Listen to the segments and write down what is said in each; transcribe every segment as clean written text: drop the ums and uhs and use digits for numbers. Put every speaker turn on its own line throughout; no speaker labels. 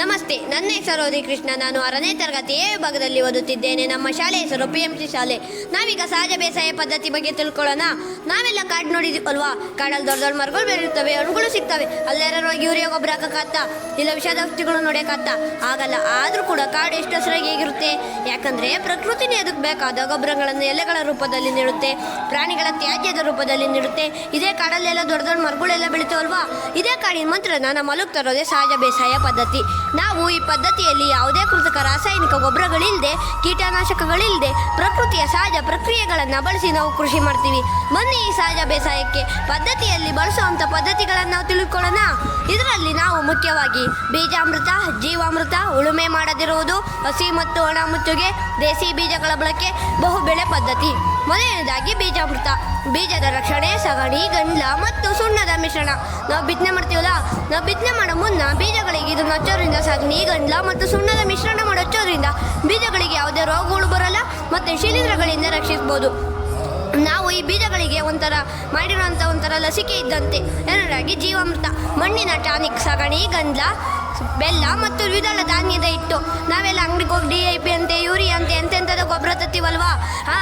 ನಮಸ್ತೆ, ನನ್ನ ಹೆಸರು ಕೃಷ್ಣ. ನಾನು 6ನೇ ತರಗತಿ ಎ ವಿಭಾಗದಲ್ಲಿ ಓದುತ್ತಿದ್ದೇನೆ. ನಮ್ಮ ಶಾಲೆ ಹೆಸರು PMC ಶಾಲೆ. ನಾವೀಗ ಸಹಜ ಬೇಸಾಯ ಪದ್ಧತಿ ಬಗ್ಗೆ ತಿಳ್ಕೊಳ್ಳೋಣ. ನಾವೆಲ್ಲ ಕಾಡು ನೋಡಿದ್ವಲ್ವಾ? ಕಾಡಲ್ಲಿ ದೊಡ್ಡ ದೊಡ್ಡ ಮರಗಳು ಬೆಳೆಯುತ್ತವೆ, ಹಣ್ಣುಗಳು ಸಿಗ್ತವೆ. ಅಲ್ಲೆಲ್ಲರೂ ಯೂರಿಯಾ ಗೊಬ್ಬರ ಹಾಕಕ್ಕಾಗ್ತ ಇಲ್ಲ ವಿಷಾದ ಔಷಧಿಗಳು ನೋಡೋಕ್ಕಾಗ್ತ ಆಗಲ್ಲ. ಆದರೂ ಕೂಡ ಕಾಡು ಎಷ್ಟು ಹಸಿರಾಗಿ ಹೇಗಿರುತ್ತೆ? ಯಾಕಂದರೆ ಪ್ರಕೃತಿನೇ ಅದಕ್ಕೆ ಬೇಕಾದ ಗೊಬ್ಬರಗಳನ್ನು ಎಲೆಗಳ ರೂಪದಲ್ಲಿ ನೀಡುತ್ತೆ, ಪ್ರಾಣಿಗಳ ತ್ಯಾಜ್ಯದ ರೂಪದಲ್ಲಿ ನೀಡುತ್ತೆ. ಇದೇ ಕಾಡಲ್ಲೆಲ್ಲ ದೊಡ್ಡ ದೊಡ್ಡ ಮರಗಳೆಲ್ಲ ಬೆಳಿತಾವಲ್ವಾ? ಇದೇ ಕಾಡಿನ ಮಂತ್ರನ ನಮ್ಮ ಹೊಲಕ್ಕೆ ತರೋದೇ ಸಹಜ ಬೇಸಾಯ ಪದ್ಧತಿ. ನಾವು ಈ ಪದ್ಧತಿಯಲ್ಲಿ ಯಾವುದೇ ಕೃತಕ ರಾಸಾಯನಿಕ ಗೊಬ್ಬರಗಳಿಲ್ಲದೆ, ಕೀಟನಾಶಕಗಳಿಲ್ಲದೆ ಪ್ರಕೃತಿಯ ಸಹಜ ಪ್ರಕ್ರಿಯೆಗಳನ್ನು ಬಳಸಿ ನಾವು ಕೃಷಿ ಮಾಡ್ತೀವಿ. ಬನ್ನಿ ಈ ಸಹಜ ಬೇಸಾಯಕ್ಕೆ ಪದ್ಧತಿಯಲ್ಲಿ ಬಳಸುವಂಥ ಪದ್ಧತಿಗಳನ್ನು ನಾವು ತಿಳ್ಕೊಳ್ಳೋಣ. ಇದರಲ್ಲಿ ನಾವು ಮುಖ್ಯವಾಗಿ ಬೀಜಾಮೃತ, ಜೀವಾಮೃತ, ಉಳುಮೆ ಮಾಡದಿರುವುದು, ಹಸಿ ಮತ್ತು ಒಣ ಮುಚ್ಚುಗೆ, ದೇಸಿ ಬೀಜಗಳ ಬಳಕೆ, ಬಹುಬೆಳೆ ಪದ್ಧತಿ. ಮೊದಲನೇದಾಗಿ ಬೀಜಾಮೃತ. ಬೀಜದ ರಕ್ಷಣೆ, ಸಗಣಿ, ಗಂಜಲ ಮತ್ತು ಸುಣ್ಣದ ಮಿಶ್ರಣ. ನಾವು ಬಿತ್ತನೆ ಮಾಡ್ತೀವಲ್ಲ, ನಾವು ಬಿತ್ತನೆ ಮಾಡೋ ಮುನ್ನ ಬೀಜಗಳಿಗೆ ಇದನ್ನು ಹಚ್ಚೋದ್ರಿಂದ, ಸಗಣಿ, ಗಂಜಲ ಮತ್ತು ಸುಣ್ಣದ ಮಿಶ್ರಣ ಮಾಡಿ ಹಚ್ಚೋದ್ರಿಂದ ಬೀಜಗಳಿಗೆ ಯಾವುದೇ ರೋಗಗಳು ಬರಲ್ಲ ಮತ್ತು ಶಿಲೀಂಧ್ರಗಳಿಂದ ರಕ್ಷಿಸ್ಬೋದು. ನಾವು ಈ ಬೀಜಗಳಿಗೆ ಮಾಡಿರೋಂಥ ಒಂಥರ ಲಸಿಕೆ ಇದ್ದಂತೆ. ಎರಡನೇದಾಗಿ ಜೀವಾಮೃತ. ಮಣ್ಣಿನ ಟಾನಿಕ್. ಸಗಣಿ, ಗಂಜಲ, ಬೆಲ್ಲ ಮತ್ತು ದ್ವಿದಳ ಧಾನ್ಯದ ಹಿಟ್ಟು. ನಾವೆಲ್ಲ ಅಂಗಡಿಗೆ ಹೋಗಿ DIP ಅಂತೆ, ಯೂರಿಯಾ ಅಂತೆ, ಎಂತೆಂಥದ್ದು ಗೊಬ್ಬರ ತತ್ತೀವಲ್ವಾ?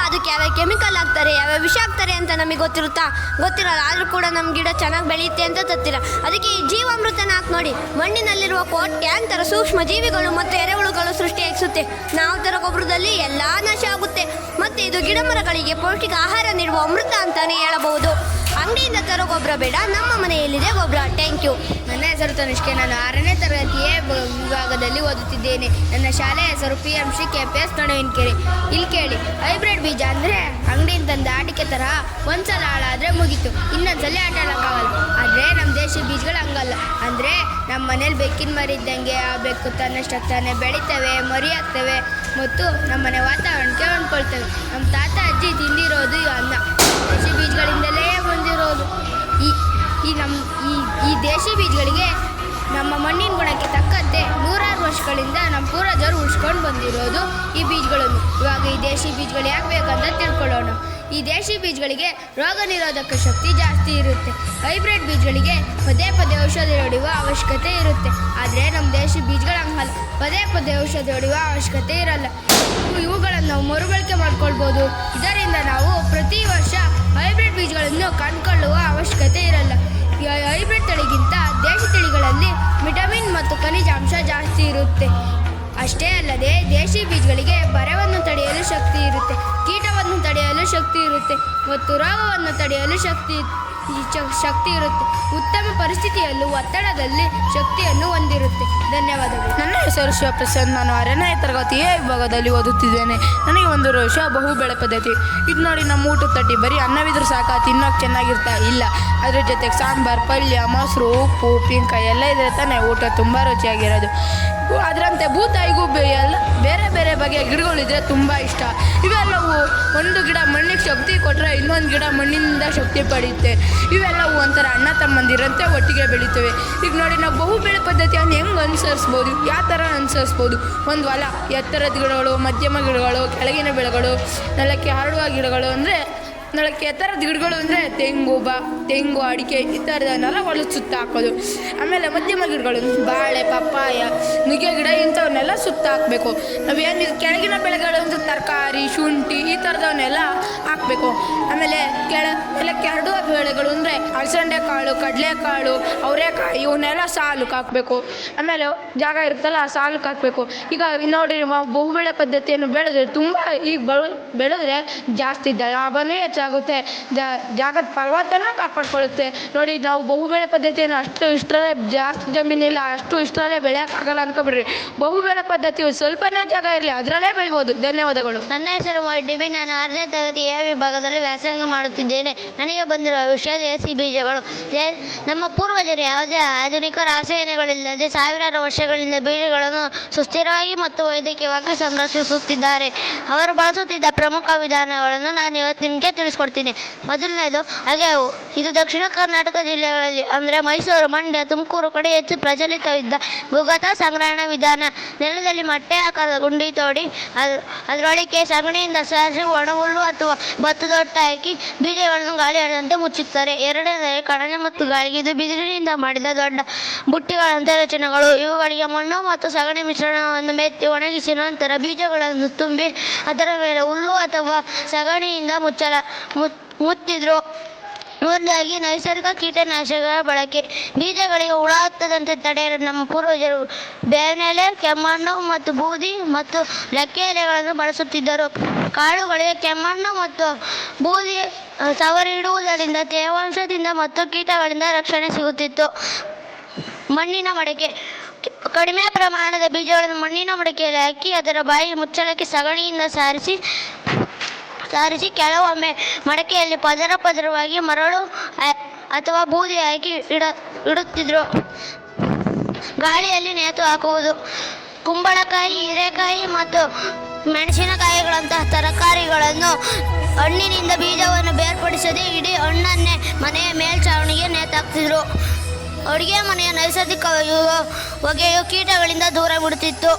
ಅದಕ್ಕೆ ಯಾವ್ಯಾವ ಕೆಮಿಕಲ್ ಹಾಕ್ತಾರೆ, ಯಾವ್ಯಾವ ವಿಷ ಹಾಕ್ತಾರೆ ಅಂತ ನಮಗೆ ಗೊತ್ತಿರಲ್ಲ. ಆದರೂ ಕೂಡ ನಮ್ಮ ಗಿಡ ಚೆನ್ನಾಗಿ ಬೆಳೆಯುತ್ತೆ ಅಂತ ತತ್ತೀರ. ಅದಕ್ಕೆ ಈ ಜೀವಾಮೃತನ ಹಾಕಿ ನೋಡಿ. ಮಣ್ಣಿನಲ್ಲಿರುವ ಕೋಟ್ಯಾಂತರ ಸೂಕ್ಷ್ಮ ಜೀವಿಗಳು ಮತ್ತು ಎರೆಹುಳುಗಳು ಸೃಷ್ಟಿಯಾಗಿಸುತ್ತೆ. ನಾವು ತರ ಗೊಬ್ಬರದಲ್ಲಿ ಎಲ್ಲ ನಾಶ ಆಗುತ್ತೆ. ಮತ್ತು ಇದು ಗಿಡ ಮರಗಳಿಗೆ ಪೌಷ್ಟಿಕ ಆಹಾರ ನೀಡುವ ಅಮೃತ ಅಂತಾನೆ ಹೇಳಬಹುದು. ಅಂಗಡಿಯಿಂದ ತರೋ ಗೊಬ್ಬರ ಬೇಡ, ನಮ್ಮ ಮನೆಯಲ್ಲಿದೆ ಗೊಬ್ಬರ. Thank you.
ನನ್ನ ಹೆಸರು ತನಿಷ್ಕೆ. ನಾನು 6ನೇ ತರಗತಿಯ ವಿಭಾಗದಲ್ಲಿ ಓದುತ್ತಿದ್ದೇನೆ. ನನ್ನ ಶಾಲೆಯ ಹೆಸರು PMC KPS ನಡುವಿನಕೆರೆ. ಇಲ್ಲಿ ಕೇಳಿ, ಹೈಬ್ರಿಡ್ ಬೀಜ ಅಂದರೆ ಅಂಗಡಿಯಿಂದ ತಂದ ಆಟಿಕೆ ತರಹ ಒಂದ್ಸಲ ಹಾಳಾದರೆ ಮುಗೀತು, ಇನ್ನೊಂದ್ಸಲ ಆಟ ಆಡೋಕ್ಕಾಗಲ್ಲ. ಆದರೆ ನಮ್ಮ ದೇಶಿ ಬೀಜಗಳು ಹಂಗಲ್ಲ. ಅಂದರೆ ನಮ್ಮ ಮನೇಲಿ ಬೆಕ್ಕಿನ ಮರಿ ಇದ್ದಂಗೆ ಆ ಬೆಕ್ಕು ತನ್ನಷ್ಟಕ್ಕೆ ತಾನೇ ಬೆಳಿತವೆ, ಮರಿ ಆಗ್ತವೆ ಮತ್ತು ನಮ್ಮ ಮನೆ ವಾತಾವರಣಕ್ಕೆ ಹೊಂದ್ಕೊಳ್ತವೆ. ನಮ್ಮ ತಾತ ಅಜ್ಜಿ ತಿಂದಿರೋದು ಅನ್ನ ದೇಶಿ ಬೀಜಗಳಿಂದಲೇ ಬಂದಿರೋದು. ಈ ದೇಶಿ ಬೀಜಗಳಿಗೆ ನಮ್ಮ ಮಣ್ಣಿನ ಗುಣಕ್ಕೆ ತಕ್ಕಂತೆ ನೂರಾರು ವರ್ಷಗಳಿಂದ ನಮ್ಮ ಪೂರ್ವಜರು ಉಳಿಸ್ಕೊಂಡು ಬಂದಿರೋದು ಈ ಬೀಜಗಳನ್ನು. ಇವಾಗ ಈ ದೇಶಿ ಬೀಜಗಳು ಯಾಕೆ ಬೇಕಂತ ತಿಳ್ಕೊಳ್ಳೋಣ. ಈ ದೇಶಿ ಬೀಜಗಳಿಗೆ ರೋಗ ನಿರೋಧಕ ಶಕ್ತಿ ಜಾಸ್ತಿ ಇರುತ್ತೆ. ಹೈಬ್ರಿಡ್ ಬೀಜಗಳಿಗೆ ಪದೇ ಪದೇ ಔಷಧಿ ಹೊಡೆಯುವ ಅವಶ್ಯಕತೆ ಇರುತ್ತೆ. ಆದರೆ ನಮ್ಮ ದೇಶಿ ಬೀಜಗಳು ಹಂಗಲ್ಲ, ಪದೇ ಪದೇ ಔಷಧಿ ಹೊಡೆಯುವ ಅವಶ್ಯಕತೆ ಇರಲ್ಲ. ಇವುಗಳನ್ನು ನಾವು ಮರುಬಳಕೆ ಮಾಡ್ಕೊಳ್ಬೋದು. ಇದರಿಂದ ನಾವು ಪ್ರತಿ ವರ್ಷ ಹೈಬ್ರಿಡ್ ಬೀಜಗಳನ್ನು ಕೊಂಡ್ಕೊಳ್ಳುವ ಅವಶ್ಯಕತೆ ಇರಲ್ಲ. ಈ ಹೈಬ್ರಿಡ್ ತಳಿಗಿಂತ ದೇಶಿ ತಳಿಗಳಲ್ಲಿ ವಿಟಮಿನ್ ಮತ್ತು ಖನಿಜಾಂಶ ಜಾಸ್ತಿ ಇರುತ್ತೆ. ಅಷ್ಟೇ ಅಲ್ಲದೆ ದೇಶಿ ಬೀಜಗಳಿಗೆ ಬರವನ್ನು ತಡೆಯಲು ಶಕ್ತಿ ಇರುತ್ತೆ, ಕೀಟವನ್ನು ತಡೆಯಲು ಶಕ್ತಿ ಇರುತ್ತೆ ಮತ್ತು ರೋಗವನ್ನು ತಡೆಯಲು ಶಕ್ತಿ ಇರುತ್ತೆ. ಉತ್ತಮ ಪರಿಸ್ಥಿತಿಯಲ್ಲೂ ಒತ್ತಡದಲ್ಲಿ ಶಕ್ತಿಯನ್ನು ಹೊಂದಿರುತ್ತೆ. ಧನ್ಯವಾದಗಳು.
ನನ್ನ ಹೆಸರು ಶಿವಪ್ರಸಾದ್. ನಾನು 6ನೇ ತರಗತಿ ಎ ವಿಭಾಗದಲ್ಲಿ ಓದುತ್ತಿದ್ದೇನೆ. ನನಗೆ ಒಂದು ವರ್ಷ ಬಹುಬೆಳೆ ಪದ್ಧತಿ. ಇದು ನೋಡಿ, ನಮ್ಮ ಊಟದ ತಟ್ಟಿ ಬರೀ ಅನ್ನವಿದ್ರೂ ಸಾಕ, ತಿನ್ನೋಕೆ ಚೆನ್ನಾಗಿರ್ತಾ ಇಲ್ಲ. ಅದ್ರ ಜೊತೆಗೆ ಸಾಂಬಾರು, ಪಲ್ಯ, ಮೊಸರು, ಉಪ್ಪು, ಉಪ್ಪಿನಕಾಯಿ ಎಲ್ಲ ಇದ್ರೆ ತಾನೇ ಊಟ ತುಂಬ ರುಚಿಯಾಗಿರೋದು. ಅದರಂತೆ ಭೂತಾಯಿಗೂ ಎಲ್ಲ ಬೇರೆ ಬೇರೆ ಬಗೆಯ ಗಿಡಗಳಿದ್ರೆ ತುಂಬ ಇಷ್ಟ. ಇವೆಲ್ಲವೂ ಒಂದು ಗಿಡ ಮಣ್ಣಿಗೆ ಶಕ್ತಿ ಕೊಟ್ಟರೆ ಇನ್ನೊಂದು ಗಿಡ ಮಣ್ಣಿನಿಂದ ಶಕ್ತಿ ಪಡೆಯುತ್ತೆ. ಇವೆಲ್ಲವೂ ಒಂಥರ ಅಣ್ಣ ತಮ್ಮಂದಿರಂತೆ ಒಟ್ಟಿಗೆ ಬೆಳೀತವೆ. ಈಗ ನೋಡಿ, ನಾವು ಬಹುಬೆಳೆ ಪದ್ಧತಿಯನ್ನು ಹೆಂಗೆ ಅನುಸರಿಸ್ಬೋದು, ಯಾವ ಥರ ಅನುಸರಿಸ್ಬೋದು? ಒಂದು ಹೊಲ, ಎತ್ತರದ ಗಿಡಗಳು, ಮಧ್ಯಮ ಗಿಡಗಳು, ಕೆಳಗಿನ ಬೆಳೆಗಳು, ನೆಲಕ್ಕೆ ಹರಡುವ ಗಿಡಗಳು. ಅಂದರೆ ನೆಲಕ್ಕೆ ಎತ್ತರದ ಗಿಡಗಳು ಅಂದರೆ ತೆಂಗು, ಅಡಿಕೆ ಈ ಥರದನ್ನೆಲ್ಲ ಹೊಲ ಸುತ್ತ ಹಾಕೋದು. ಆಮೇಲೆ ಮಧ್ಯಮ ಗಿಡಗಳು ಬಾಳೆ, ಪಪ್ಪಾಯ, ನುಗ್ಗೆ ಗಿಡ ಇಂಥವನ್ನೆಲ್ಲ ಸುತ್ತ ಹಾಕಬೇಕು. ನಾವೇನು ಕೆಳಗಿನ ಬೆಳೆಗಳು ಅಂದರೆ ತರಕಾರಿ, ಶುಂಠಿ ಈ ಥರದವನ್ನೆಲ್ಲ ಹಾಕಬೇಕು. ಆಮೇಲೆ ನೆಲಕ್ಕೆ ಹರಡುವ ಬೆಳೆಗಳು ಅಂದರೆ ಅಲಸಂಡೆ ಕಾಳು, ಕಡಲೆಕಾಳು, ಅವರೆಕಾಯಿ ಇವನ್ನೆಲ್ಲ ಸಾಲಕ್ಕೆ ಹಾಕಬೇಕು. ಆಮೇಲೆ ಜಾಗ ಇರುತ್ತಲ್ಲ ಆ ಸಾಲಕ್ಕೆ ಹಾಕಬೇಕು. ಈಗ ನೋಡಿ, ಬಹುಬೆಳೆ ಪದ್ಧತಿಯನ್ನು ಬೆಳೆದ್ರೆ ತುಂಬ ಬೆಳೆದ್ರೆ ಜಾಸ್ತಿ ಲಾಭನೇ ಹೆಚ್ಚಾಗುತ್ತೆ. ಜಾಗದ ಫಲವತ್ತನ ಕಾಪಾಡ್ಕೊಳ್ಳುತ್ತೆ. ನೋಡಿ, ನಾವು ಬಹುಬೆಳೆ ಪದ್ಧತಿಯನ್ನು ಇಷ್ಟರಲ್ಲೇ ಜಾಸ್ತಿ ಜಮೀನಿಲ್ಲ, ಇಷ್ಟರಲ್ಲೇ ಬೆಳೆಯೋಕ್ಕಾಗಲ್ಲ ಅನ್ಕೊಬಿಡ್ರಿ. ಬಹುಬೆಳೆ ಪದ್ಧತಿ ಸ್ವಲ್ಪನೇ ಜಾಗ ಇರಲಿ, ಅದರಲ್ಲೇ ಬೆಳಿಬೋದು. ಧನ್ಯವಾದಗಳು.
ನನ್ನ ಹೆಸರು DB. ನಾನು 6ನೇ ತರಗತಿ ಎ ವಿಭಾಗದಲ್ಲಿ ವ್ಯಾಸಂಗ ಮಾಡುತ್ತಿದ್ದೇನೆ. ನನಗೆ ಬಂದಿರುವ ವಿಷಯ ದೇಸಿ ಬೀಜಗಳು. ನಮ್ಮ ಪೂರ್ವಜರು ಯಾವುದೇ ಆಧುನಿಕ ರಾಸಾಯನಿಕಗಳಿಲ್ಲದೆ ಸಾವಿರಾರು ವರ್ಷಗಳಿಂದ ಬೀಜಗಳನ್ನು ಸುಸ್ಥಿರವಾಗಿ ಮತ್ತು ವೈದ್ಯಕೀಯವಾಗಿ ಸಂರಕ್ಷಿಸುತ್ತಿದ್ದಾರೆ. ಅವರು ಬಳಸುತ್ತಿದ್ದ ಪ್ರಮುಖ ವಿಧಾನಗಳನ್ನು ನಾನು ಇವತ್ತು ನಿಮಗೆ ತಿಳಿಸ್ಕೊಡ್ತೀನಿ. ಮೊದಲನೇದು ಇದು ದಕ್ಷಿಣ ಕರ್ನಾಟಕ ಜಿಲ್ಲೆಗಳಲ್ಲಿ ಅಂದರೆ ಮೈಸೂರು, ಮಂಡ್ಯ, ತುಮಕೂರು ಕಡೆ ಹೆಚ್ಚು ಪ್ರಚಲಿತವಿದ್ದ ಭೂಗತ ಸಂಗ್ರಹಣಾ ವಿಧಾನ. ನೆಲದಲ್ಲಿ ಮೊಟ್ಟೆ ಆಕಾರದ ಗುಂಡಿ ತೋಡಿ ಅದರೊಳಗೆ ಸಗಣಿಯಿಂದ ಸಾರಿಸಿ ಒಣ ಹುಲ್ಲು ಅಥವಾ ಭತ್ತದ ಹೊಟ್ಟು ಹಾಕಿ ಬೀಜಗಳನ್ನು ಗಾಳಿ ಆಡದಂತೆ ಮುಚ್ಚುತ್ತಾರೆ. ಎರಡನೇದಾಗಿ ಕಡಲೆ ಮತ್ತು ಗಾಳಿಗೆ ಇದು ಬಿದಿರಿನಿಂದ ಮಾಡಿದ ದೊಡ್ಡ ಬುಟ್ಟಿಗಳಂತೆ ರಚನೆಗಳು. ಇವುಗಳಿಗೆ ಮಣ್ಣು ಮತ್ತು ಸಗಣಿ ಮಿಶ್ರಣವನ್ನು ಮೆತ್ತಿ ಒಣಗಿಸಿ ನಂತರ ಬೀಜಗಳನ್ನು ತುಂಬಿ ಅದರ ಮೇಲೆ ಹುಲ್ಲು ಅಥವಾ ಸಗಣಿಯಿಂದ ಮುಚ್ಚಿದ್ರು. ಮೂರನೇದಾಗಿ ನೈಸರ್ಗಿಕ ಕೀಟನಾಶಕಗಳ ಬಳಕೆ. ಬೀಜಗಳಿಗೆ ಹುಳ ಹತ್ತದಂತೆ ತಡೆಯಲು ನಮ್ಮ ಪೂರ್ವಜರು ಬೇವಿನೆಲೆ, ಕೆಮ್ಮಣ್ಣು ಮತ್ತು ಬೂದಿ ಮತ್ತು ಲಕ್ಕೆ ಎಲೆಗಳನ್ನು ಬಳಸುತ್ತಿದ್ದರು. ಕಾಳುಗಳಿಗೆ ಕೆಮ್ಮಣ್ಣು ಮತ್ತು ಬೂದಿ ಸವರಿಡುವುದರಿಂದ ತೇವಾಂಶದಿಂದ ಮತ್ತು ಕೀಟಗಳಿಂದ ರಕ್ಷಣೆ ಸಿಗುತ್ತಿತ್ತು. ಮಣ್ಣಿನ ಮಡಕೆ. ಕಡಿಮೆ ಪ್ರಮಾಣದ ಬೀಜಗಳನ್ನು ಮಣ್ಣಿನ ಮಡಕೆಯಲ್ಲಿ ಹಾಕಿ ಅದರ ಬಾಯಿ ಮುಚ್ಚಳಕ್ಕೆ ಸಗಣಿಯಿಂದ ಸಾರಿಸಿ ಕೆಲವೊಮ್ಮೆ ಮಡಕೆಯಲ್ಲಿ ಪದರವಾಗಿ ಮರಳು ಅಥವಾ ಬೂದಿ ಹಾಕಿ ಇಡುತ್ತಿದ್ರು. ಗಾಳಿಯಲ್ಲಿ ನೇತು ಹಾಕುವುದು. ಕುಂಬಳಕಾಯಿ, ಹೀರೆಕಾಯಿ ಮತ್ತು ಮೆಣಸಿನಕಾಯಿಗಳಂತಹ ತರಕಾರಿಗಳನ್ನು ಹಣ್ಣಿನಿಂದ ಬೀಜವನ್ನು ಬೇರ್ಪಡಿಸದೆ ಇಡೀ ಹಣ್ಣನ್ನೇ ಮನೆಯ ಮೇಲ್ಛಾವಣಿಗೆ ನೇತಾಕ್ತಿದ್ರು. ಅಡುಗೆ ಮನೆಯ ನೈಸರ್ಗಿಕ ಹೊಗೆಯು ಕೀಟಗಳಿಂದ ದೂರ ಬಿಡುತ್ತಿತ್ತು.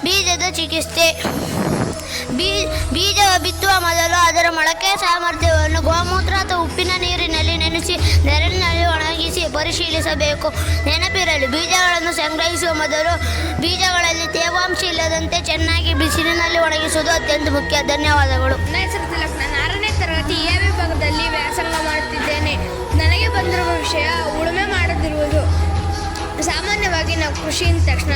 ಬೀಜದ ಚಿಕಿತ್ಸೆ. ಬೀಜ ಬಿತ್ತುವ ಮೊದಲು ಅದರ ಮೊಳಕೆ ಸಾಮರ್ಥ್ಯವನ್ನು ಗೋಮೂತ್ರ ಅಥವಾ ಉಪ್ಪಿನ ನೀರಿನಲ್ಲಿ ನೆನೆಸಿ ನೆರಳಿನಲ್ಲಿ ಒಣಗಿಸಿ ಪರಿಶೀಲಿಸಬೇಕು. ನೆನಪಿರಲಿ, ಬೀಜಗಳನ್ನು ಸಂಗ್ರಹಿಸುವ ಮೊದಲು ಬೀಜಗಳಲ್ಲಿ ತೇವಾಂಶ ಇಲ್ಲದಂತೆ ಚೆನ್ನಾಗಿ ಬಿಸಿಲಿನಲ್ಲಿ ಒಣಗಿಸುವುದು ಅತ್ಯಂತ ಮುಖ್ಯ. ಧನ್ಯವಾದಗಳು.
ನನ್ನ ಹೆಸರು ತಿಲಕ್. ನಾನು 6ನೇ ತರಗತಿ ಎ ವಿಭಾಗದಲ್ಲಿ ವ್ಯಾಸಂಗ ಮಾಡುತ್ತಿದ್ದೇನೆ. ನನಗೆ ಬಂದಿರುವ ವಿಷಯ ಉಳುಮೆ ಮಾಡದಿರುವುದು. ಸಾಮಾನ್ಯವಾಗಿ ನಾವು ಕೃಷಿ ಅಂದ ತಕ್ಷಣ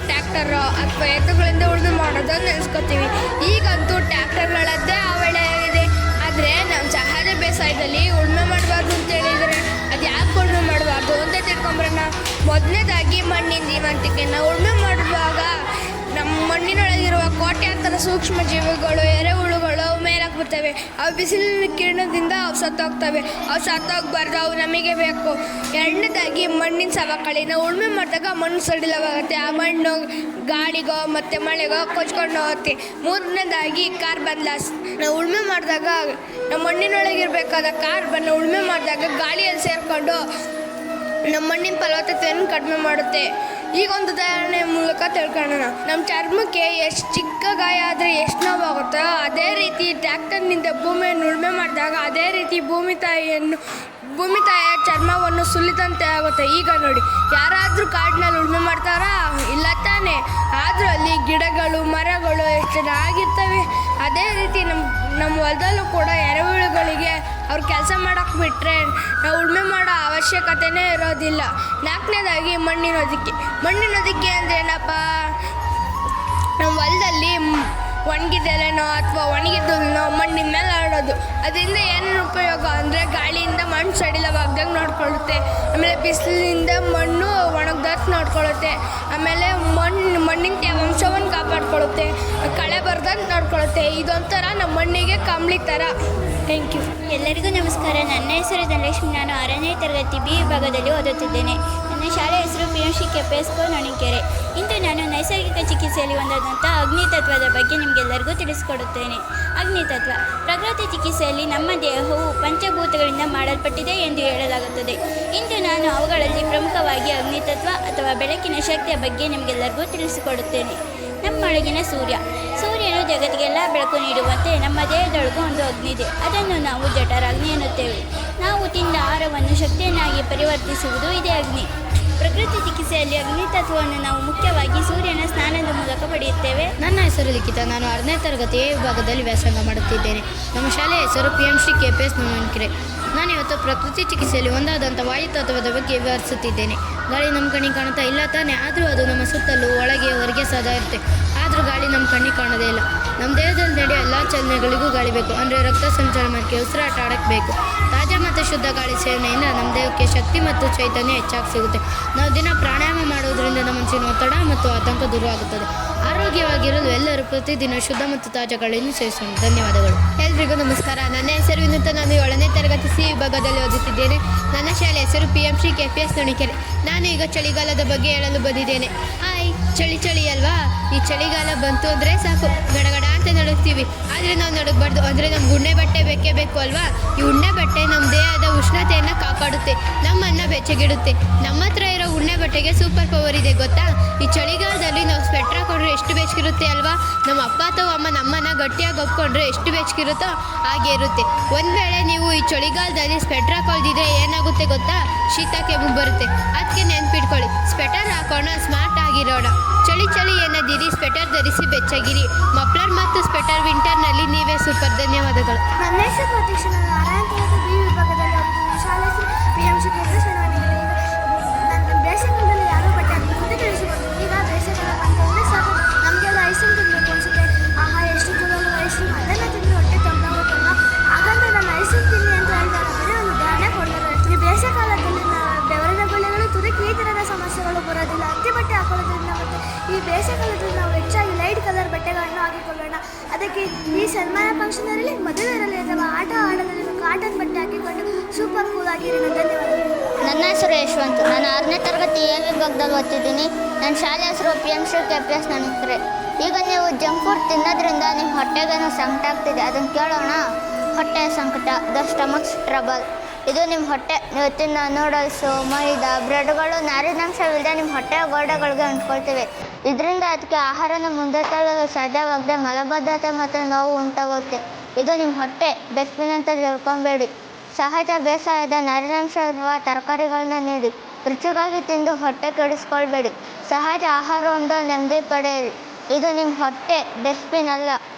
ಟ್ಯಾಕ್ಟರ್ ಅಥವಾ ಎತ್ತುಗಳಿಂದ ಉಳುಮೆ ಮಾಡೋದನ್ನು ನೆನೆಸ್ಕೊತೀವಿ. ಈಗಂತೂ ಟ್ಯಾಕ್ಟರ್ಗಳದ್ದೇ ಆವರಣೆಯಾಗಿದೆ. ಆದರೆ ನಮ್ಮ ಸಹಜ ಬೇಸಾಯದಲ್ಲಿ ಉಳುಮೆ ಮಾಡಬಾರ್ದು ಅಂತ ಹೇಳಿದರೆ ಅದು ಯಾಕೆ ಉಳುಮೆ ಮಾಡಬಾರ್ದು ಅಂತ ತಿಳ್ಕೊಂಬರೋಣ. ಮೊದಲನೇದಾಗಿ ಮಣ್ಣಿನ ಜೀವಂತಿಕೆ. ನಾವು ಉಳುಮೆ ಮಾಡುವಾಗ ನಮ್ಮ ಮಣ್ಣಿನೊಳಗಿರುವ ಕೋಟ್ಯಾಂತರ ಸೂಕ್ಷ್ಮ ಜೀವಿಗಳು, ಎರೆಹುಳುಗಳು ಮೇಲಕ್ಕೆ ಬರ್ತವೆ. ಅವು ಬಿಸಿಲಿನ ಕಿರಣದಿಂದ ಅವು ಸತ್ತೋಗ್ತವೆ. ಅವು ಸತ್ತೋಗ್ಬಾರ್ದು, ಅವು ನಮಗೆ ಬೇಕು. ಎರಡನೇದಾಗಿ ಮಣ್ಣಿನ ಸವಕಳಿ. ನಾವು ಉಳುಮೆ ಮಾಡಿದಾಗ ಮಣ್ಣು ಸಡಿಲವಾಗುತ್ತೆ. ಆ ಮಣ್ಣು ಗಾಳಿಗೋ ಮತ್ತು ಮಳೆಗೋ ಕೊಚ್ಕೊಂಡು ಹೋಗುತ್ತೆ. ಮೂರನೇದಾಗಿ ಕಾರ್ಬನ್ ಲಾಸ್. ನಾವು ಉಳುಮೆ ಮಾಡಿದಾಗ ನಮ್ಮ ಮಣ್ಣಿನೊಳಗಿರಬೇಕಾದ ಕಾರ್ಬನ್ ಉಳುಮೆ ಮಾಡಿದಾಗ ಗಾಳಿಯಲ್ಲಿ ಸೇರಿಕೊಂಡು ನಮ್ಮ ಮಣ್ಣಿನ ಫಲವತ್ತತೆಯನ್ನು ಕಡಿಮೆ ಮಾಡುತ್ತೆ. ಈಗ ಒಂದು ಉದಾಹರಣೆ ಮೂಲಕ ತಿಳ್ಕೊಳ್ಳೋಣ. ನಮ್ಮ ಚರ್ಮಕ್ಕೆ ಎಷ್ಟು ಚಿಕ್ಕ ಗಾಯ ಆದರೆ ಎಷ್ಟು ನೋವಾಗುತ್ತೋ ಅದೇ ರೀತಿ ಟ್ರ್ಯಾಕ್ಟರ್ನಿಂದ ಭೂಮಿಯನ್ನು ಉಳುಮೆ ಮಾಡಿದಾಗ ಅದೇ ರೀತಿ ಭೂಮಿ ತಾಯಿಯ ಚರ್ಮವನ್ನು ಸುಲಿದಂತೆ ಆಗುತ್ತೆ. ಈಗ ನೋಡಿ, ಯಾರಾದರೂ ಕಾಡಿನಲ್ಲಿ ಉಳುಮೆ ಮಾಡ್ತಾರಾ? ಇಲ್ಲ ತಾನೇ. ಆದರೂ ಅಲ್ಲಿ ಗಿಡಗಳು, ಮರಗಳು ಎಷ್ಟು ಚೆನ್ನಾಗಿರ್ತವೆ. ಅದೇ ರೀತಿ ನಮ್ಮ ಹೊಲದಲ್ಲೂ ಕೂಡ ಎರೆಹುಳುಗಳಿಗೆ ಅವ್ರು ಕೆಲಸ ಮಾಡೋಕ್ಕೆ ಬಿಟ್ಟರೆ ನಾವು ಉಳುಮೆ ಮಾಡೋ ಅವಶ್ಯಕತೆಯೇ ಇರೋದಿಲ್ಲ. ನಾಲ್ಕನೇದಾಗಿ ಮಣ್ಣಿನ ಹೊದಿಕೆ ಅಂದರೆ ಏನಪ್ಪ? ನಮ್ಮ ಹೊಲದಲ್ಲಿ ಒಣಗಿದೆಲೆನೋ ಅಥವಾ ಒಣಗಿದ್ದನೋ ಮಣ್ಣಿನ ಮೇಲೆ ಹರಡೋದು. ಅದರಿಂದ ಏನೇನು ಉಪಯೋಗ ಅಂದರೆ ಗಾಳಿಯಿಂದ ಮಣ್ಣು ಸಡಿಲವಾಗ್ದಂಗೆ ನೋಡ್ಕೊಳ್ಳುತ್ತೆ. ಆಮೇಲೆ ಬಿಸಿಲಿನಿಂದ ಮಣ್ಣು ಒಣಗ್ದಂಗೆ ನೋಡ್ಕೊಳ್ಳುತ್ತೆ. ಆಮೇಲೆ ಮಣ್ಣಿನ ತೇವಾಂಶವನ್ನು ಕಾಪಾಡ್ಕೊಳ್ಳುತ್ತೆ. ಕಳೆ ಬರ್ದಂಗೆ ನೋಡ್ಕೊಳ್ಳುತ್ತೆ. ಇದೊಂಥರ ನಮ್ಮ ಮಣ್ಣಿಗೆ ಕಂಬಳಿ ಥರ. Thank you.
ಎಲ್ಲರಿಗೂ ನಮಸ್ಕಾರ. ನನ್ನ ಹೆಸರು ಧನಲಕ್ಷ್ಮಿ. ನಾನು 6ನೇ ತರಗತಿ ಬಿ ವಿಭಾಗದಲ್ಲಿ ಓದುತ್ತಿದ್ದೇನೆ. ನನ್ನ ಶಾಲೆ ಹೆಸರು PMC KPS ಸ್ಕೂಲ್ ಹೊಣಕೆರೆ. ಇಂದು ನಾನು ನೈಸರ್ಗಿಕ ಚಿಕಿತ್ಸೆಯಲ್ಲಿ ಒಂದಾದಂಥ ಅಗ್ನಿತತ್ವದ ಬಗ್ಗೆ ನಿಮಗೆಲ್ಲರಿಗೂ ತಿಳಿಸಿಕೊಡುತ್ತೇನೆ. ಅಗ್ನಿತತ್ವ ಪ್ರಕೃತಿ ಚಿಕಿತ್ಸೆಯಲ್ಲಿ ನಮ್ಮ ದೇಹವು ಪಂಚಭೂತಗಳಿಂದ ಮಾಡಲ್ಪಟ್ಟಿದೆ ಎಂದು ಹೇಳಲಾಗುತ್ತದೆ. ಇಂದು ನಾನು ಅವುಗಳಲ್ಲಿ ಪ್ರಮುಖವಾಗಿ ಅಗ್ನಿತತ್ವ ಅಥವಾ ಬೆಳಕಿನ ಶಕ್ತಿಯ ಬಗ್ಗೆ ನಿಮಗೆಲ್ಲರಿಗೂ ತಿಳಿಸಿಕೊಡುತ್ತೇನೆ. ನಮ್ಮೊಳಗಿನ ಸೂರ್ಯನು ಜಗತ್ತಿಗೆಲ್ಲ ಬೆಳಕು ನೀಡುವಂತೆ ನಮ್ಮ ದೇಹದೊಳಗೂ ಒಂದು ಅಗ್ನಿ ಇದೆ. ಅದನ್ನು ನಾವು ಜಠರಾಗ್ನಿ ಎನ್ನುತ್ತೇವೆ. ನಾವು ತಿಂದ ಆಹಾರವನ್ನು ಶಕ್ತಿಯನ್ನಾಗಿ ಪರಿವರ್ತಿಸುವುದು ಇದೇ ಅಗ್ನಿ. ಪ್ರಕೃತಿ ಚಿಕಿತ್ಸೆಯಲ್ಲಿ ಅಗ್ನಿತತ್ವವನ್ನು ನಾವು ಮುಖ್ಯವಾಗಿ ಸೂರ್ಯನ ಸ್ನಾನದ ಮೂಲಕ ಪಡೆಯುತ್ತೇವೆ.
ನನ್ನ ಹೆಸರು ಲಿಖಿತ. ನಾನು 6ನೇ ತರಗತಿ ಎ ವಿಭಾಗದಲ್ಲಿ ವ್ಯಾಸಂಗ ಮಾಡುತ್ತಿದ್ದೇನೆ. ನಮ್ಮ ಶಾಲೆಯ ಹೆಸರು PMC KPS ಹೊಣಕೆರೆ. ನಾನಿವತ್ತು ಪ್ರಕೃತಿ ಚಿಕಿತ್ಸೆಯಲ್ಲಿ ಒಂದಾದಂಥ ವಾಯುತತ್ವದ ಬಗ್ಗೆ ವಿವರಿಸುತ್ತಿದ್ದೇನೆ. ಗಾಳಿ ನಮ್ಮ ಕಣ್ಣಿಗೆ ಕಾಣುತ್ತಾ ಇಲ್ಲ ತಾನೇ, ಆದರೂ ಅದು ನಮ್ಮ ಸುತ್ತಲೂ ಒಳಗೆ ಹೊರಗೆ ಸದಾ ಇರುತ್ತೆ. ಆದರೂ ಗಾಳಿ ನಮ್ಮ ಕಣ್ಣಿಗೆ ಕಾಣೋದೇ ಇಲ್ಲ. ನಮ್ಮ ದೇಹದಲ್ಲಿ ನಡೆಯೋ ಎಲ್ಲ ಚಲನೆಗಳಿಗೂ ಗಾಳಿ ಬೇಕು. ಅಂದರೆ ರಕ್ತ ಸಂಚಲನಕ್ಕೆ ಉಸಿರಾಟ ಆಡಕ್ಕೆ ಬೇಕು. ತಾಜಾ ಮತ್ತು ಶುದ್ಧ ಗಾಳಿ ಸೇವನೆಯಿಂದ ನಮ್ಮ ದೇಹಕ್ಕೆ ಶಕ್ತಿ ಮತ್ತು ಚೈತನ್ಯ ಹೆಚ್ಚಾಗಿ ಸಿಗುತ್ತೆ. ನಾವು ದಿನ ಪ್ರಾಣಾಯಾಮ ಮಾಡೋದ್ರಿಂದ ತಿನ್ನುವುದರಿಂದ ನಮ್ಮ ಮನಸ್ಸಿನ ಒತ್ತಡ ಮತ್ತು ಆತಂಕ ದೂರವಾಗುತ್ತದೆ. ಆರೋಗ್ಯವಾಗಿರಲು ಎಲ್ಲರೂ ಪ್ರತಿದಿನ ಶುದ್ಧ ಮತ್ತು ತಾಜಾ ಗಾಳಿಯನ್ನು ಸೇವಿಸೋಣ. ಧನ್ಯವಾದಗಳು.
ಎಲ್ರಿಗೂ ನಮಸ್ಕಾರ. ನನ್ನ ಹೆಸರು ವಿನುತ. ನಾನು 7ನೇ ತರಗತಿ ಸಿ ವಿಭಾಗದಲ್ಲಿ ಓದುತ್ತಿದ್ದೇನೆ. ನನ್ನ ಶಾಲೆ ಹೆಸರು PMC KPS ನುಣಿಕೆರೆ. ನಾನು ಈಗ ಚಳಿಗಾಲದ ಬಗ್ಗೆ ಹೇಳಲು ಬಂದಿದ್ದೇನೆ. ಚಳಿ ಅಲ್ವಾ? ಈ ಚಳಿಗಾಲ ಬಂತು ಅಂದರೆ ಸಾಕು, ಗಡಗಡ ಅಂತ ನಡುಗ್ತೀವಿ. ಆದರೆ ನಾವು ನಡುಗಬಾರ್ದು. ಅಂದರೆ ನಮ್ಗೆ ಉಣ್ಣೆ ಬಟ್ಟೆ ಬೇಕೇ ಬೇಕು ಅಲ್ವಾ? ಈ ಉಣ್ಣೆ ಬಟ್ಟೆ ನಮ್ಮ ದೇಹದ ಉಷ್ಣತೆಯನ್ನು ಕಾಪಾಡುತ್ತೆ, ನಮ್ಮನ್ನು ಬೆಚ್ಚಗಿಡುತ್ತೆ. ನಮ್ಮ ಹತ್ರ ಇರೋ ಉಣ್ಣೆ ಬಟ್ಟೆಗೆ ಸೂಪರ್ ಪವರ್ ಇದೆ ಗೊತ್ತಾ? ಈ ಚಳಿಗಾಲದಲ್ಲಿ ನಾವು ಸ್ವೆಟ್ರ್ ಹಾಕೊಂಡ್ರೆ ಎಷ್ಟು ಬೆಚ್ಚಗಿರುತ್ತೆ ಅಲ್ವಾ? ನಮ್ಮ ಅಪ್ಪ ಅಥವಾ ಅಮ್ಮ ನಮ್ಮನ್ನು ಗಟ್ಟಿಯಾಗಿ ಒಪ್ಕೊಂಡ್ರೆ ಎಷ್ಟು ಬೆಚ್ಚಗಿರುತ್ತೋ ಹಾಗೆ ಇರುತ್ತೆ. ಒಂದು ವೇಳೆ ನೀವು ಈ ಚಳಿಗಾಲದಲ್ಲಿ ಸ್ವೆಟ್ರ್ ಹಾಕೊಳ್ದಿದ್ರೆ ಏನಾಗುತ್ತೆ ಗೊತ್ತಾ? ಶೀತ ಕೆಮ್ಮು ಬರುತ್ತೆ. ಅದಕ್ಕೆ ನೆನ್ಪಿಟ್ಕೊಳ್ಳಿ, ಸ್ವೆಟರ್ ಹಾಕೋಣ, ಸ್ಮಾರ್ಟ್ ಆಗಿರೋಣ. ಚಳಿ ಏನದಿರಿ, ಸ್ವೆಟರ್ ಧರಿಸಿ ಬೆಚ್ಚಗಿರಿ. ಮಫ್ಲರ್ ಮತ್ತು ಸ್ವೆಟರ್ ವಿಂಟರ್ನಲ್ಲಿ ನೀವೇ ಸೂಪರ್. ಧನ್ಯವಾದಗಳು.
ನನ್ನ ಹೆಸರು ಪ್ರತೀಕ್ಷ. ನಾನು 6ನೇ ತರಗತಿ B ವಿಭಾಗದಲ್ಲಿ ಓದುತ್ತಿದ್ದೇನೆ. ಶಾಲೆ PMC KPS ನುಣಿಕೆರೆ. ನನ್ನ ಬೇಸಿಗೆಗಾಲದಲ್ಲಿ ಯಾರೋ ಬಟ್ಟೆ ಹಾಕಿ ತಿಳಿಸಿಕೊಂಡು ಈಗ ಬೇಸಿಗೆಗಾಲ ಬಂತಂದರೆ ಸಾಕು, ನಮಗೆಲ್ಲ ಐಸ್ ಕ್ರೀಮ್ ತಿನ್ನಬೇಕು ಅನಿಸುತ್ತೆ. ಎಷ್ಟು ಚಲೋ ಐಸ್ ಕ್ರೀಮ್, ಅದನ್ನು ತಿಂದು ಹೊಟ್ಟೆ ತಂಪಾಗುತ್ತಲ್ವ? ಹಾಗಂದ್ರೆ ನಾನು ಐಸ್ ಕ್ರೀಮ್ ತಿನ್ನಿ ಅಂತ ಹೇಳ್ತಾರೆ, ಒಂದು ದಾಣೆ ಕೊಡ್ತಾರೆ. ಈ ಬೇಸಿಗೆಕಾಲದಲ್ಲಿ ಬೆವರಿನ ಗುಳ್ಳೆಗಳು, ತುರಿಕೆ, ಈ ಥರದ ಸಮಸ್ಯೆಗಳು ಬರೋದಿಲ್ಲ ಹತ್ತಿ ಬಟ್ಟೆ ಹಾಕೊಳ್ಳೋದ್ರಿಂದ. ಮತ್ತು ಈ ಬೇಸಿಗೆಕಾಲದಲ್ಲಿ ನಾವು ಹೆಚ್ಚಾಗಿ ಲೈಟ್ ಕಲರ್ ಬಟ್ಟೆಗಳನ್ನು ಹಾಕಿಕೊಳ್ಳೋಣ. ಅದಕ್ಕೆ ಈ ಸನ್ಮಾನ ಫಂಕ್ಷನ್ ಇರಲಿ, ಮದುವೆ ಇರಲಿ ಅಥವಾ ಆಟ ಆಡೋದ್ರಲ್ಲಿ ಕಾಟನ್ ಬಟ್ಟೆ ಹಾಕಿಕೊಂಡು ಸೂಪರ್ ಕೂಲ್ ಆಗಿರೋಣ. ಧನ್ಯವಾದಗಳು.
ನನ್ನ ಹೆಸರು ಯಶವಂತ್. ನಾನು 6ನೇ ತರಗತಿ A ವಿಭಾಗದಲ್ಲಿ ಓದ್ತಿದ್ದೀನಿ. ನನ್ನ ಶಾಲೆ ಹೆಸರು PMC KPS ನುಣಿಕೆರೆ. ಈಗ ನೀವು ಜಂಕ್ ಫುಡ್ ತಿನ್ನೋದ್ರಿಂದ ನಿಮ್ಮ ಹೊಟ್ಟೆಗೇನೋ ಸಂಕಟ ಆಗ್ತಿದೆ, ಅದನ್ನು ಕೇಳೋಣ. ಹೊಟ್ಟೆಯ ಸಂಕಟ, ದ ಸ್ಟಮಕ್ಸ್ ಟ್ರಬಲ್. ಇದು ನಿಮ್ಮ ಹೊಟ್ಟೆ, ನೀವು ತಿನ್ನೋ ನೂಡಲ್ಸು, ಮೈದಾ, ಬ್ರೆಡ್ಗಳು ನಾರಿನಾಂಶವಿಲ್ಲದೆ ನಿಮ್ಮ ಹೊಟ್ಟೆಯ ಗೋಡೆಗಳಿಗೆ ಅಂಟ್ಕೊಳ್ತಿವೆ. ಇದರಿಂದ ಅದಕ್ಕೆ ಆಹಾರನ ಮುಂದೆ ತಳ್ಳಲು ಸಾಧ್ಯವಾಗದೆ ಮಲಬದ್ಧತೆ ಮತ್ತು ನೋವು ಉಂಟಾಗುತ್ತೆ. ಇದು ನಿಮ್ಮ ಹೊಟ್ಟೆ, ಡಸ್ಟ್ಬಿನ್ ಅಂತ ತಿಳ್ಕೊಬೇಡಿ. ಸಹಜ ಬೇಸಾಯದ ನಾರಿನಾಂಶವಿರುವ ತರಕಾರಿಗಳನ್ನ ನೀಡಿ. ರುಚಿಗಾಗಿ ತಿಂದು ಹೊಟ್ಟೆ ಕೆಡಿಸ್ಕೊಳ್ಬೇಡಿ. ಸಹಜ ಆಹಾರವನ್ನು ನೆಮ್ಮದಿ ಪಡೆಯಿರಿ. ಇದು ನಿಮ್ಮ ಹೊಟ್ಟೆ, ಡಸ್ಟ್ಬಿನ್ ಅಲ್ಲ.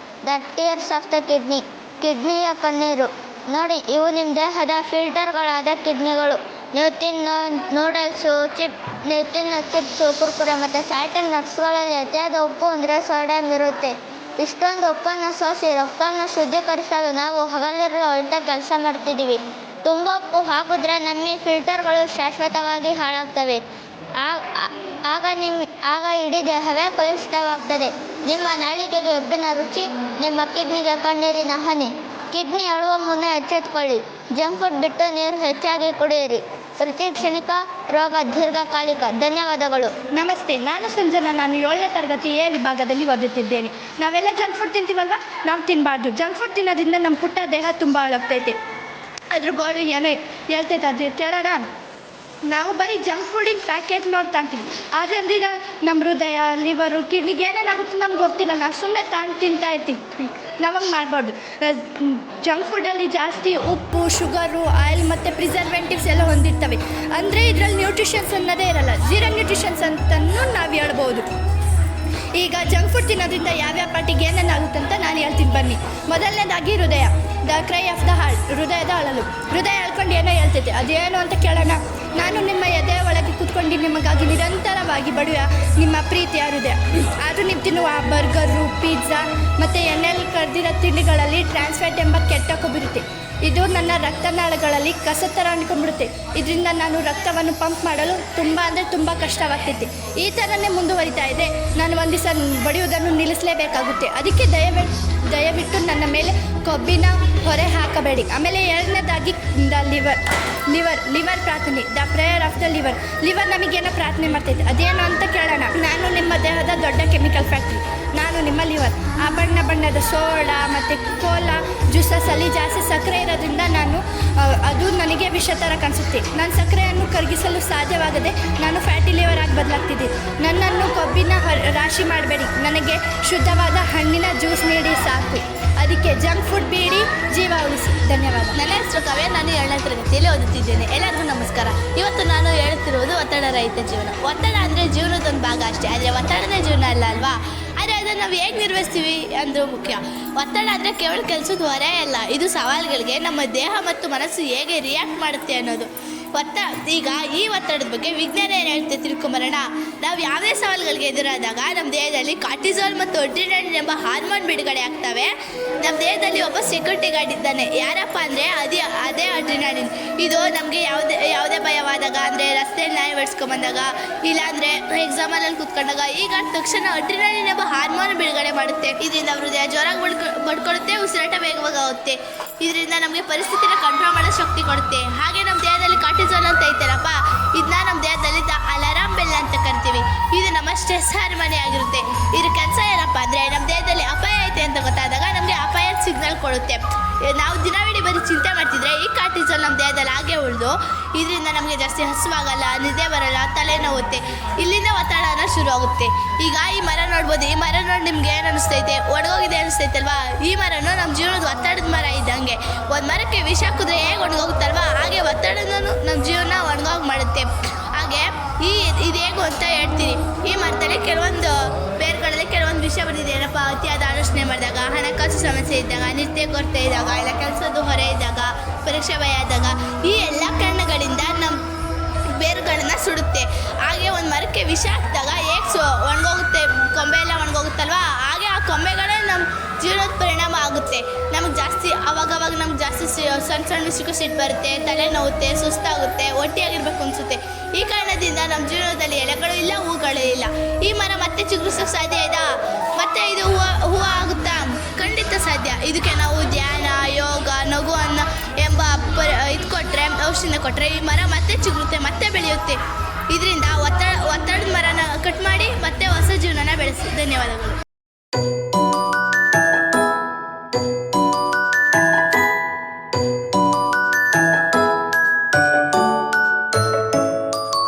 ದ ಟೀಯರ್ಸ್ ಆಫ್ ದ ಕಿಡ್ನಿಯ ಕಣ್ಣೀರು. ನೋಡಿ, ಇವು ನಿಮ್ಮ ದೇಹದ ಫಿಲ್ಟರ್ಗಳಾದ ಕಿಡ್ನಿಗಳು. ನೀವು ತಿನ್ನೋ ಚಿಪ್ಸು, ಕುರ್ಕುರೆ ಮತ್ತು ಸ್ಯಾಟನ್ ನಟ್ಸ್ಗಳಲ್ಲಿ ಅತಿಯಾದ ಉಪ್ಪು ಅಂದರೆ ಸೋಡಿಯಂ ಇರುತ್ತೆ. ಇಷ್ಟೊಂದು ಉಪ್ಪನ್ನು ಸೋಸಿ ರಕ್ತವನ್ನು ಶುದ್ಧೀಕರಿಸಲು ನಾವು ಹಗಲಿರುಳು ಹೊರಟ ಕೆಲಸ ಮಾಡ್ತಿದ್ದೀವಿ. ತುಂಬ ಉಪ್ಪು ಹಾಕಿದ್ರೆ ನಮ್ಮ ಫಿಲ್ಟರ್ಗಳು ಶಾಶ್ವತವಾಗಿ ಹಾಳಾಗ್ತವೆ. ಆಗ ಇಡೀ ದೇಹವೇ ಕಲುಷಿತವಾಗ್ತದೆ. ನಿಮ್ಮ ನಾಲಿಗೆಗೆ ಉಪ್ಪಿನ ರುಚಿ, ನಿಮ್ಮ ಕಿಡ್ನಿಗೆ ಕಣ್ಣೀರಿನ ಹನಿ. ಕಿಡ್ನಿ ಅಳುವ ಮುನ್ನ ಎಚ್ಚೆತ್ಕೊಳ್ಳಿ. ಜಂಕ್ ಫುಡ್ ಬಿಟ್ಟು ನೀರು ಹೆಚ್ಚಾಗಿ ಕುಡಿಯಿರಿ. ಪ್ರತಿ ಕ್ಷಣಿಕ ರೋಗ ದೀರ್ಘಕಾಲಿಕ. ಧನ್ಯವಾದಗಳು.
ನಮಸ್ತೆ, ನಾನು ಸಂಜನಾ. ನಾನು 7ನೇ ತರಗತಿ A ವಿಭಾಗದಲ್ಲಿ ಓದುತ್ತಿದ್ದೇನೆ. ನಾವೆಲ್ಲ ಜಂಕ್ ಫುಡ್ ತಿಂತೀವಲ್ವ? ನಾವು ತಿನ್ನಬಾರ್ದು. ಜಂಕ್ ಫುಡ್ ತಿನ್ನೋದ್ರಿಂದ ನಮ್ಮ ಪುಟ್ಟ ದೇಹ ತುಂಬ ಹಾಳಾಗ್ತೈತೆ. ಅದ್ರ ಗೋಳು ಏನೋ ಹೇಳ್ತೈತೆ, ಅದು ಕೇಳೋಣ. ನಾವು ಬರೀ ಜಂಕ್ ಫುಡಿನ ಪ್ಯಾಕೆಟ್ ನೋಡ್ತಾ ಅಂತೀವಿ, ಅದರಿಂದ ನಮ್ಮ ಹೃದಯ, ಲಿವರು, ಕಿಡ್ನಿಗೆ ಏನೇನಾಗುತ್ತೆ ನಮ್ಗೆ ಗೊತ್ತಿಲ್ಲ. ನಾವು ಸುಮ್ಮನೆ ತಿಂತಾ ಇರ್ತೀವಿ. ನಾವಂಗೆ ಮಾಡ್ಬಾರ್ದು. ಜಂಕ್ ಫುಡ್ಡಲ್ಲಿ ಜಾಸ್ತಿ ಉಪ್ಪು, ಶುಗರು, ಆಯಿಲ್ ಮತ್ತು ಪ್ರಿಸರ್ವೇಟಿವ್ಸ್ ಎಲ್ಲ ಹೊಂದಿರ್ತವೆ. ಅಂದರೆ ಇದರಲ್ಲಿ ನ್ಯೂಟ್ರಿಷನ್ಸ್ ಅನ್ನೋದೇ ಇರಲ್ಲ. ಝೀರೋ ನ್ಯೂಟ್ರಿಷನ್ಸ್ ಅಂತಲೂ ನಾವು ಹೇಳ್ಬೋದು. ಈಗ ಜಂಕ್ ಫುಡ್ ತಿನ್ನೋದ್ರಿಂದ ಯಾವ್ಯಾವ ಪಾರ್ಟಿಗೆ ಏನೇನಾಗುತ್ತೆ ಅಂತ ನಾನು ಹೇಳ್ತೀನಿ ಬನ್ನಿ. ಮೊದಲನೇದಾಗಿ ಹೃದಯ, the CRY of the heart, ಹೃದಯದ ಅಳಲು. ಹೃದಯ ಹೇಳ್ಕೊಂಡು ಏನೋ ಹೇಳ್ತೈತೆ, ಅದೇನು ಅಂತ ಕೇಳೋಣ. ನಾನು ನಿಮ್ಮ ಎದೆ ಒಳಗೆ ಕೂತ್ಕೊಂಡು ನಿಮಗಾಗಿ ನಿರಂತರವಾಗಿ ಬಡುವ ನಿಮ್ಮ ಪ್ರೀತಿಯ ಹೃದಯ. ಆದರೂ ನೀವು ತಿನ್ನುವ ಬರ್ಗರು, ಪಿಜ್ಜಾ ಮತ್ತು ಎಣ್ಣೆಯಲ್ಲಿ ಕರೆದಿರೋ ತಿಂಡಿಗಳಲ್ಲಿ ಟ್ರಾನ್ಸ್ಫ್ಯಾಟ್ ಎಂಬ ಕೆಟ್ಟ ಕೊಬ್ಬಿರುತ್ತೆ. ಇದು ನನ್ನ ರಕ್ತನಾಳಗಳಲ್ಲಿ ಕಸ ಥರ ಅಂದ್ಕೊಂಡ್ಬಿಡುತ್ತೆ. ಇದರಿಂದ ನಾನು ರಕ್ತವನ್ನು ಪಂಪ್ ಮಾಡಲು ತುಂಬ ಕಷ್ಟವಾಗ್ತೈತೆ. ಈ ಥರನೇ ಮುಂದುವರಿತಾ ಇದೆ. ನಾನು ಒಂದು ದಿವಸ ಬಡಿಯೋದನ್ನು ನಿಲ್ಲಿಸಲೇಬೇಕಾಗುತ್ತೆ. ಅದಕ್ಕೆ ದಯವಿಟ್ಟು ನನ್ನ ಮೇಲೆ ಕೊಬ್ಬಿನ ಹೊರೆ ಹಾಕಬೇಡಿ. ಆಮೇಲೆ 2ನೇದಾಗಿ ದ ಲಿವರ್ ಪ್ರಾರ್ಥನೆ, the prayer of the liver ನಮಗೇನೋ ಪ್ರಾರ್ಥನೆ ಮಾಡ್ತೈತೆ, ಅದೇನು ಅಂತ ಕೇಳೋಣ. ನಾನು ನಿಮ್ಮ ದೇಹದ ದೊಡ್ಡ ಕೆಮಿಕಲ್ ಫ್ಯಾಕ್ಟ್ರಿ. ನಾನು ನಿಮ್ಮ ಲಿವರ್. ಆ ಬಣ್ಣದ ಸೋಡಾ ಮತ್ತು ಕೋಲಾ ಜ್ಯೂಸಸಲ್ಲಿ ಜಾಸ್ತಿ ಸಕ್ಕರೆ ಇರೋದ್ರಿಂದ ಅದು ನನಗೆ ವಿಷ ಥರ ಕಾಣಿಸುತ್ತೆ. ನಾನು ಸಕ್ಕರೆಯನ್ನು ಕರಗಿಸಲು ಸಾಧ್ಯವಾಗದೆ ನಾನು ಫ್ಯಾಟಿ ಲಿವರ್ ಆಗಿ ಬದಲಾಗ್ತಿದ್ದೀನಿ. ನನ್ನನ್ನು ಕೊಬ್ಬಿನ ರಾಶಿ ಮಾಡಬೇಡಿ. ನನಗೆ ಶುದ್ಧವಾದ ಹಣ್ಣಿನ ಜ್ಯೂಸ್ ನೀಡಿ ಸಾಕು. ಅದಕ್ಕೆ ಜಂಕ್ ಫುಡ್ ಬೇಡಿ, ಜೀವ ಉಳಿಸಿ. ಧನ್ಯವಾದ.
ನನ್ನ ಹೆಸರು ಕಾವ್ಯ. ನಾನು 7ನೇ ತರಗತಿಯಲ್ಲಿ ಓದುತ್ತಿದ್ದೇನೆ. ಎಲ್ಲರಿಗೂ ನಮಸ್ಕಾರ. ಇವತ್ತು ನಾನು ಹೇಳ್ತಿರುವುದು ಒತ್ತಡ ರಹಿತ ಜೀವನ. ಒತ್ತಡ ಅಂದರೆ ಜೀವನದೊಂದು ಭಾಗ ಅಷ್ಟೇ, ಆದರೆ ಒತ್ತಡನೇ ಜೀವನ ಅಲ್ಲ ಅಲ್ವಾ? ಆದರೆ ಅದನ್ನು ನಾವು ಹೇಗೆ ನಿರ್ವಹಿಸ್ತೀವಿ ಅಂದರೂ ಮುಖ್ಯ. ಒತ್ತಡ ಅಂದರೆ ಕೇವಲ ಕೆಲಸದ ಹೊರೆ ಅಲ್ಲ, ಇದು ಸವಾಲುಗಳಿಗೆ ನಮ್ಮ ದೇಹ ಮತ್ತು ಮನಸ್ಸು ಹೇಗೆ ರಿಯಾಕ್ಟ್ ಮಾಡುತ್ತೆ ಅನ್ನೋದು. ಈಗ ಈ ಒತ್ತಡದ ಬಗ್ಗೆ ವಿಜ್ಞಾನ ಏನು ಹೇಳ್ತೆ ತಿಳ್ಕೊಂಬರೋಣ. ನಾವು ಯಾವುದೇ ಸವಾಲುಗಳಿಗೆ ಎದುರಾದಾಗ ನಮ್ಮ ದೇಹದಲ್ಲಿ ಕಾರ್ಟಿಸಾಲ್ ಮತ್ತು ಅಡ್ರಿನಾಲಿನ್ ಎಂಬ ಹಾರ್ಮೋನ್ ಬಿಡುಗಡೆ ಆಗ್ತವೆ. ನಮ್ಮ ದೇಹದಲ್ಲಿ ಒಬ್ಬ ಸೆಕ್ಯೂರಿಟಿ ಗಾರ್ಡ್ ಇದ್ದಾನೆ. ಯಾರಪ್ಪ ಅಂದರೆ ಅದೇ ಅಡ್ರಿನಾಲಿನ್. ಇದು ನಮಗೆ ಯಾವುದೇ ಭಯವಾದಾಗ, ಅಂದರೆ ರಸ್ತೆಯಲ್ಲಿ ನಾಯಿ ಬಡ್ಸ್ಕೊಂಬಂದಾಗ, ಇಲ್ಲಾಂದರೆ ಎಕ್ಸಾಮಲ್ಲಿ ಕೂತ್ಕೊಂಡಾಗ ಈಗ ತಕ್ಷಣ ಅಡ್ರಿನಾಲಿನ್ ಎಂಬ ಹಾರ್ಮೋನ್ ಬಿಡುಗಡೆ ಮಾಡುತ್ತೆ. ಇದರಿಂದ ಹೃದಯ ಜೋರಾಗಿ ಬಡ್ಕೊಳ್ಳುತ್ತೆ, ಉಸಿರಾಟ ವೇಗವಾಗುತ್ತೆ. ಇದರಿಂದ ನಮಗೆ ಪರಿಸ್ಥಿತಿನ ಕಂಟ್ರೋಲ್ ಮಾಡೋ ಶಕ್ತಿ ಕೊಡುತ್ತೆ. ಹಾಗೆ ನಮ್ಮ ದೇಹದಲ್ಲಿ ಕಾರ್ಟಿಸಾಲ್ ಅಂತ ಐತಲ್ಲಪ್ಪ, ಇದನ್ನ ನಮ್ಮ ದೇಹದಲ್ಲಿ ಅಲಾರಾಮ್ ಬೆಲ್ ಅಂತ ಕರಿತೀವಿ. ಇದು ನಮ್ಮ ಸ್ಟ್ರೆಸ್ ಹಾರ್ಮೋನಿ ಆಗಿರುತ್ತೆ. ಇದ್ರ ಕೆಲಸ ಏನಪ್ಪ ಅಂದರೆ ನಮ್ಮ ದೇಹದಲ್ಲಿ ಅಪಾಯ ಐತೆ ಅಂತ ಗೊತ್ತಾದಾಗ ನಮಗೆ ಅಪಾಯದ ಸಿಗ್ನಲ್ ಕೊಡುತ್ತೆ. ನಾವು ದಿನವಿಡೀ ಬರೀ ಚಿಂತೆ ಮಾಡ್ತಿದ್ರೆ ಈ ಕಾರ್ಟಿಸಾಲ್ ನಮ್ಮ ದೇಹದಲ್ಲಿ ಹಾಗೆ ಉಳಿದು ಇದರಿಂದ ನಮಗೆ ಜಾಸ್ತಿ ಹಸುವಾಗಲ್ಲ, ನಿದ್ದೆ ಬರಲ್ಲ, ತಲೆನೋವುತ್ತೆ. ಇಲ್ಲಿಂದ ಒತ್ತಡ ಶುರು ಆಗುತ್ತೆ. ಈಗ ಈ ಮರ ನೋಡ್ಬೋದು. ಈ ಮರ ನೋಡಿ ನಿಮ್ಗೆ ಏನು ಅನಿಸ್ತೈತೆ? ಒಣಗೋಗಿದೆ ಅನಿಸ್ತೈತಲ್ವಾ? ಈ ಮರನೂ ನಮ್ಮ ಜೀವನದ ಒತ್ತಡದ ಮರ ಇದ್ದಂಗೆ. ಒಂದು ಮರಕ್ಕೆ ವಿಷ ಹಾಕಿದ್ರೆ ಹೇಗೆ ಒಣಗೋಗುತ್ತಲ್ವಾ, ಹಾಗೆ ಒತ್ತಡನೂ ನಮ್ಮ ಜೀವನ ಒಣಗೋಗಿ ಮಾಡುತ್ತೆ. ಹಾಗೆ ಇದು ಹೇಗೂ ಅಂತ ಹೇಳ್ತೀನಿ. ಈ ಮರದಲ್ಲಿ ಕೆಲವೊಂದು ಬೇರ್ಗಳಲ್ಲಿ ಕೆಲವೊಂದು ವಿಷಯ ಬಂದಿದೆ. ಏನಪ್ಪ? ಅತಿಯಾದ ಆಲೋಚನೆ ಮಾಡಿದಾಗ, ಹಣಕಾಸು ಸಮಸ್ಯೆ ಇದ್ದಾಗ, ನಿತ್ಯ ಕೊರತೆ ಇದ್ದಾಗ, ಇಲ್ಲ ಕೆಲಸದ ಹೊರೆ ಇದ್ದಾಗ, ಪರೀಕ್ಷೆ ಭಯ ಆದಾಗ, ಈ ಎಲ್ಲ ಕಾರಣಗಳಿಂದ ನಮ್ಮ ಬೇರುಗಳನ್ನು ಸುಡುತ್ತೆ. ಹಾಗೆ ಒಂದು ಮರಕ್ಕೆ ವಿಷ ಹಾಕಿದಾಗ ಹೇಗೆ ಒಣಗೋಗುತ್ತೆ, ಕೊಂಬೆ ಎಲ್ಲ ಒಣಗೋಗುತ್ತಲ್ವ, ಹಾಗೆ ಆ ಕೊಂಬೆಗಳೇ ನಮ್ಮ ಜೀವನದ ಪರಿಣಾಮ ಆಗುತ್ತೆ. ನಮಗೆ ಜಾಸ್ತಿ ಅವಾಗವಾಗ ನಮ್ಗೆ ಜಾಸ್ತಿ ಸಣ್ಣ ವಿಷಯಕ್ಕೂ ಸಿಟ್ಟು ಬರುತ್ತೆ, ತಲೆ ನೋವುತ್ತೆ, ಸುಸ್ತಾಗುತ್ತೆ, ಹೊಟ್ಟೆಯಾಗಿರ್ಬೇಕು ಅನಿಸುತ್ತೆ. ಈ ಕಾರಣದಿಂದ ನಮ್ಮ ಜೀವನದಲ್ಲಿ ಎಲೆಗಳು ಇಲ್ಲ, ಹೂಗಳೇ ಇಲ್ಲ. ಈ ಮರ ಮತ್ತೆ ಚಿಗುರಿಸೋಕ್ಕೆ ಸಾಧ್ಯ ಇದಾ? ಮತ್ತೆ ಇದು ಹೂವು ಆಗುತ್ತಾ? ಖಂಡಿತ ಸಾಧ್ಯ. ಇದಕ್ಕೆ ನಾವು ಧ್ಯಾನ, ಯೋಗ, ನಗು ಎಂಬ ಇದು ಕೊಟ್ಟರೆ, ಔಷಧಿನ ಕೊಟ್ಟರೆ ಈ ಮರ ಮತ್ತೆ ಚಿಗುರುತ್ತೆ, ಮತ್ತೆ ಬೆಳೆಯುತ್ತೆ. ಇದರಿಂದ ಒತ್ತಡದ ಮರನ ಕಟ್ ಮಾಡಿ ಮತ್ತೆ ಹೊಸ ಜೀವನನ ಬೆಳೆಸಿ. ಧನ್ಯವಾದಗಳು.